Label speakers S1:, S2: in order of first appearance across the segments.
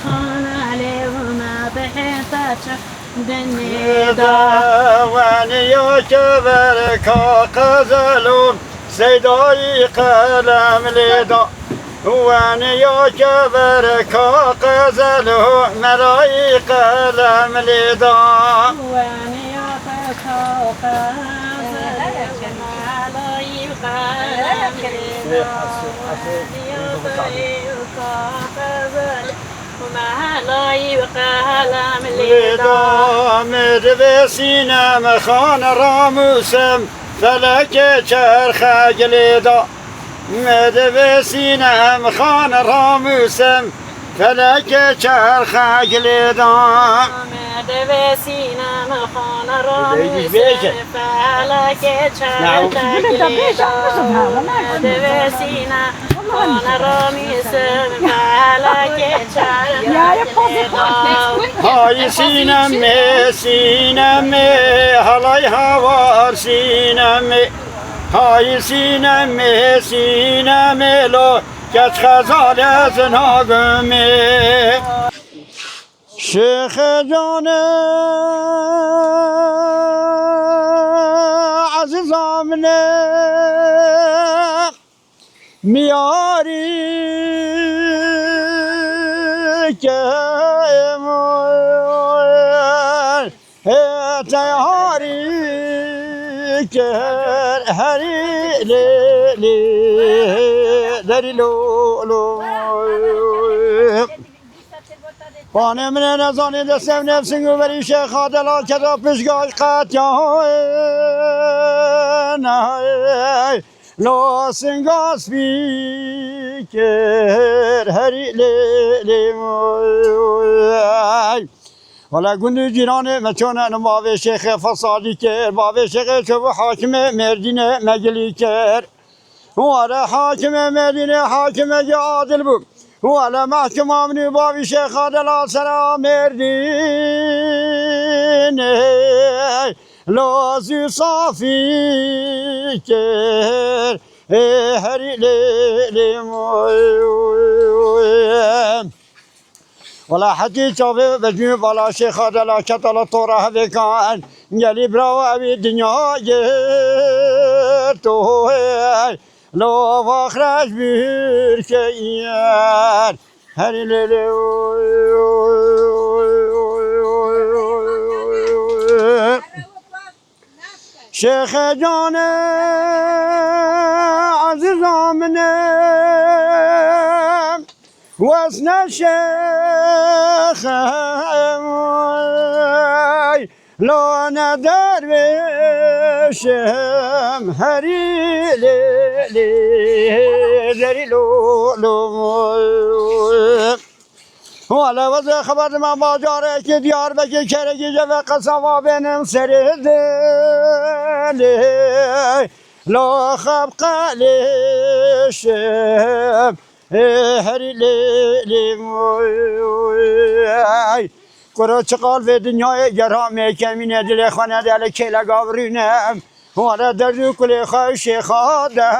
S1: خان عليهم بحيطة بالندى
S2: وانيو كبركا قزلون سيداي قلم لدا وانيو كبركا قزلون ملاي قلم لدا
S1: وانيو كبركا قزلون ملاي قلم
S2: لدا مدب سینم خان راموسم فلک چرخ لدا مدب سینم خان راموسم فلک چرخ لدا
S1: مدب سینم خان راموسم فلک چرخ لدا مدب سینم خان راموسم فلک چرخ
S2: های سینم هلای هوار سینم های سینم لو کچ خزال از ناگمه شیخ جان عزیزم نه میاری که تیاری که هری لی دری لولو بانه من نزانی دستم نفسین و بری شیخ آدلا کدا پشگاه قطعه نه لو سنگاس بیکر هری لی ولا گندی جیرانه مچونه نماوی شیخ فصادی کر باوی شیخ چوب حاکم مردینه مگلی کر ولا حاکم مردینه حاکم عادل بود ولا محکم امنی باوی شیخ عادل سلام مردینه لازی صافی کر هری لی ولا حدي شافي بجمي ولا شيخ هذا لا كتلا طورة هذا كان قالي براو أبي الدنيا جيتو لو فخرج بيركيان هري ليلي شيخ جان عزيز منه وزن الشيخ لو ندر بشم هري لي لو ولا وزن خبر ما باجاره که دیار بگی کرگی جوه قصوا بینم سرده لو خب قلشم هری لی کرا چقال به دنیای گرام کمینه دل خانه دل کلا گاورینم وارا دردو کلی خوش خاده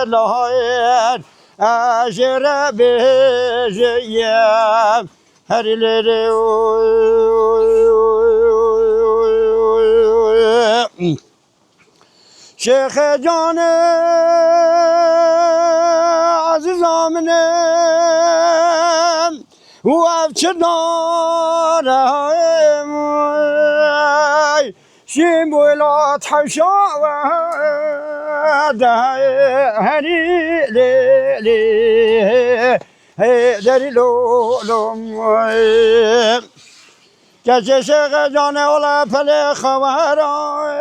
S2: لاین اجر بجیم هری لی شیخ جان عزیزامنم و افچه دارم شیم بولات حشا و هری لی دری لولم کسی شیخ جان اولا پل خوارند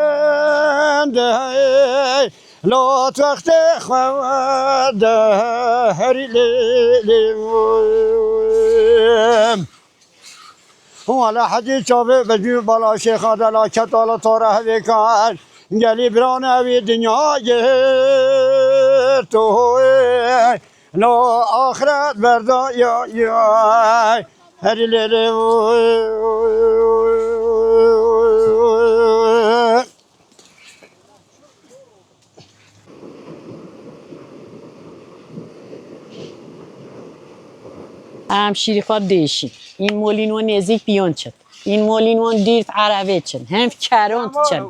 S2: لا وقت خواد هری لی ولا حدی چابه بجو بالا شیخ آدلا کتالا طوره وکان گلی بران اوی دنیا تو لا آخرت بردا یا هری لی
S1: ام شیری خود دیشی این مولینو نزیک بیان چد این مولینو دیرت عربه چن هم کرانت چن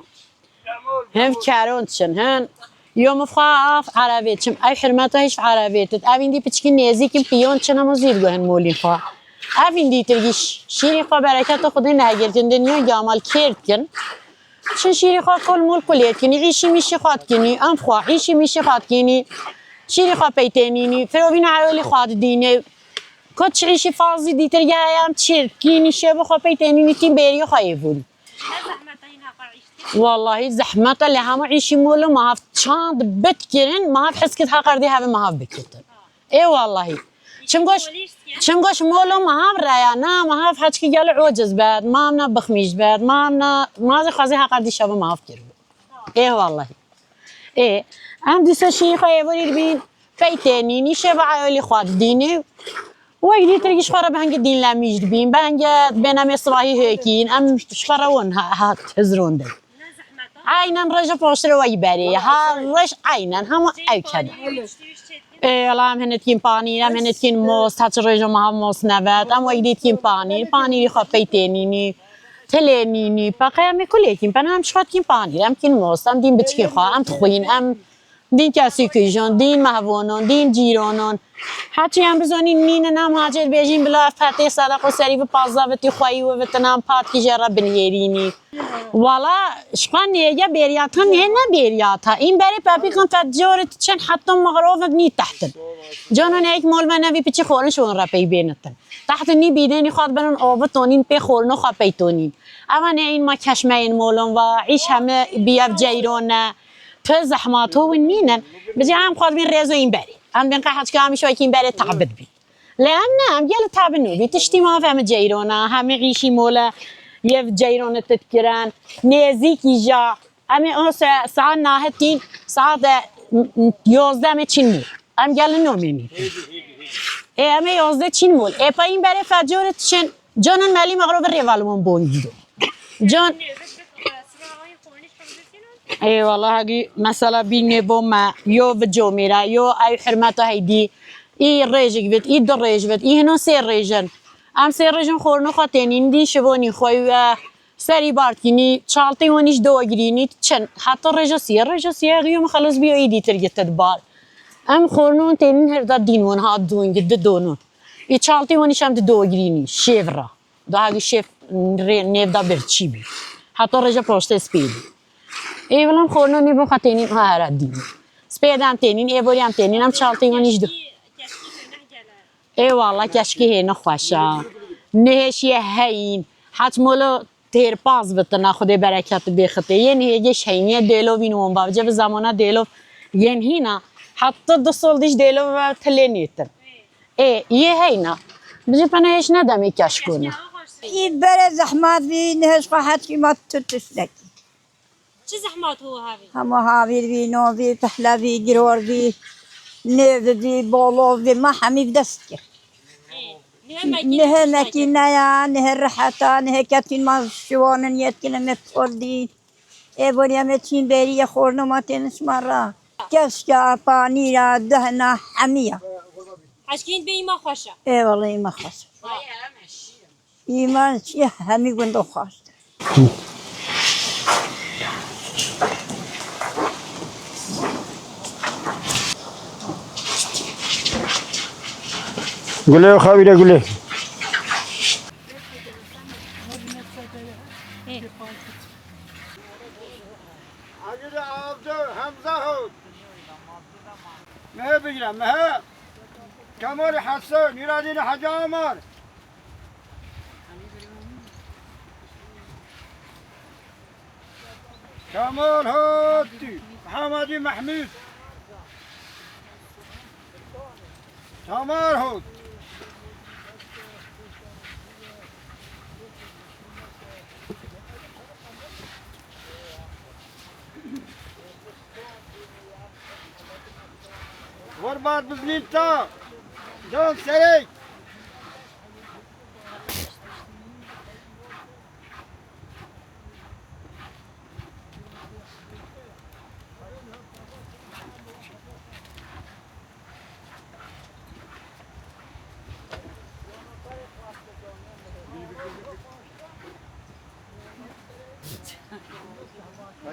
S1: هم کرانت چن هم يوم فخاف عربه چم ای حرمتا هیچ عربه تد اوین دی پچکی نزیکیم بیان چن هم زیر گهن مولین خوا اوین دی ترگیش شیری خوا برکت خودی نگیرتن دنیا جامال کرد کن چه شیری خوا کل مول کلیت کنی عیشی میشه خواد کنی ام خوا عیشی میشه خواد کنی شیری خوا پیتنینی فروین عولی خواد دینه کچ عیشی فازی دیتر گایم چرکینی شب خوا پیتنینی تیم بری خواهی بود والله زحمت اللي هم عيشي مولو ما هف شاند بتكرن ما هف حس كده حقردي هذا ما هف بكتر اي والله شمقوش مولو ما هف ريانا ما هف حد كي قال عوجز بعد ما منا بخميش بعد ما زي خازي حقردي شبه ما هف كربو اي والله ايه ام دي شيخه يوري بين فايتاني ني شبع عيالي خواد ديني ويدي تريش خرا بهنج الدين لا ميجد بين بهنج بينام يصراهي هيكين ام شخرون هات هزرون ده عينا رجع فوشر ويبري ها رش عينا هم أي كذا إيه لا هم هنتكين باني هم هنتكين موس هات رجع ما هم موس نبات أم ويدي تكين باني خفيتيني تلينيني بقى أم كليكين بنا هم شخات كين باني أم كين موس أم دين بتشكي خا أم تخوين أم دين كاسي كيجون دين مهوانون دين جيرانون حتی هم بزنین نین نام هاجر بیجین بلا فتح صدق و سری و پازده و تی خواهی و وطنام پات کی جرا بنیرینی والا شقان نیجا بیریات هم نه بیریات ها این بری پاپی کن تجارت چن حتی مغروف نی تحت جانون یک مول من نبی پیچ خورن شون را پی بینتن تحت نی بیدنی خود بنون آوتونین پی خورن خوا پیتونین اما نه این ما کشمه این مولون و عیش همه بیاب جیران تو زحمات هو نینن بجی هم خود بین رزو این بری هم بين قاعد كامي شوي كين بره تعبد بي لأن هم جل تعبنو بي تشتي ما فهم جيرونا هم عيشي مولا يف جيرونا تذكران نزيك يجا أمي أنا ساعة ناهتين ساعة يوزده متشين مول هم جل نوميني إيه أمي يوزده تشين مول إيه باين بره فجورة تشين جانن مالي مغرب الريفالمون بونجدو جان اي والله هاجي مثلا بيني بوما يو بجوميرا يو اي حرمته هيدي اي ريجك بيت اي دريج بيت اي هنا سير ريجن ام سير ريجن خورنو خاتينين دي شبوني خوي سري بارتيني شالتي ونيش دوغريني تشن حتى ريجا سير يوم خلص بيو ايدي ترجت تدبار ام خورنو تنين هردا دينون هاد دوين جد دونو اي شالتي ونيش ام دوغريني شيفرا ده هاجي شيف نيفدا برتشي بي حتى ريجا بوشت سبيد اي والله خورنا نيبو خاتينين ها ردين سبيدام تنين اي بوريام تنين ام شالتي ونيش دو اي والله كشكي هنا خوشا نهش هين حت مولو تیر پاس بتنا خدا برکت بخته یعنی یهش هینیه دیلو وینون با جب زمانه دیلو یعنی هینا حتی دو سال دیش دیلو و تلینیتن یه هینا بجی پناه هیچ ندمی کش کنه
S3: این بره زحمت بی نهش قحط کی ما تتسلک
S4: چه زحمات هو هاوی؟
S3: همه هاویر بی نو بی پهلا بی گرور بی نیو بی بالو بی ما همی بدست کرد نه مكينة يا نه الرحتة نه كاتين ما شوانن يتكلم مفردين بوريا متين بري خورنا ما تنش مرة كشكا بانيرا دهنا حمية
S4: عشكين بي ما خوشة
S3: والله ما خاص إيمان شيء همي قندو خاص
S2: قولي خاوي قولي عجل عبد حمزة هود ما بيجرم ما كمال حسن يرادين حاج عمر كمال هودي محمدي محمود كمال هود غربات بزنيتا دون سري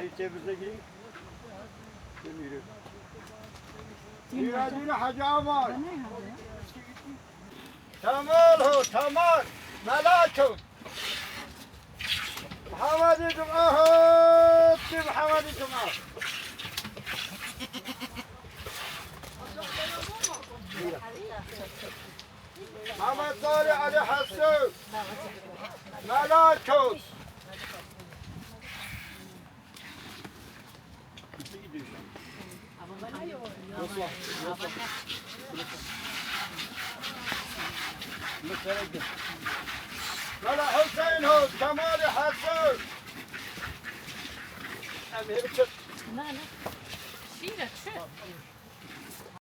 S2: Dayı cebize gireyim. Yürü. Yürü Hacı Aman. Tamam ho, tamam. Melakum. Muhammed'im ahut. Muhammed'im ahut. Muhammed Salih Ali Hassan. Melakum. ملا حسين هو كمال حسن أمير
S4: لا لا شيلك شيل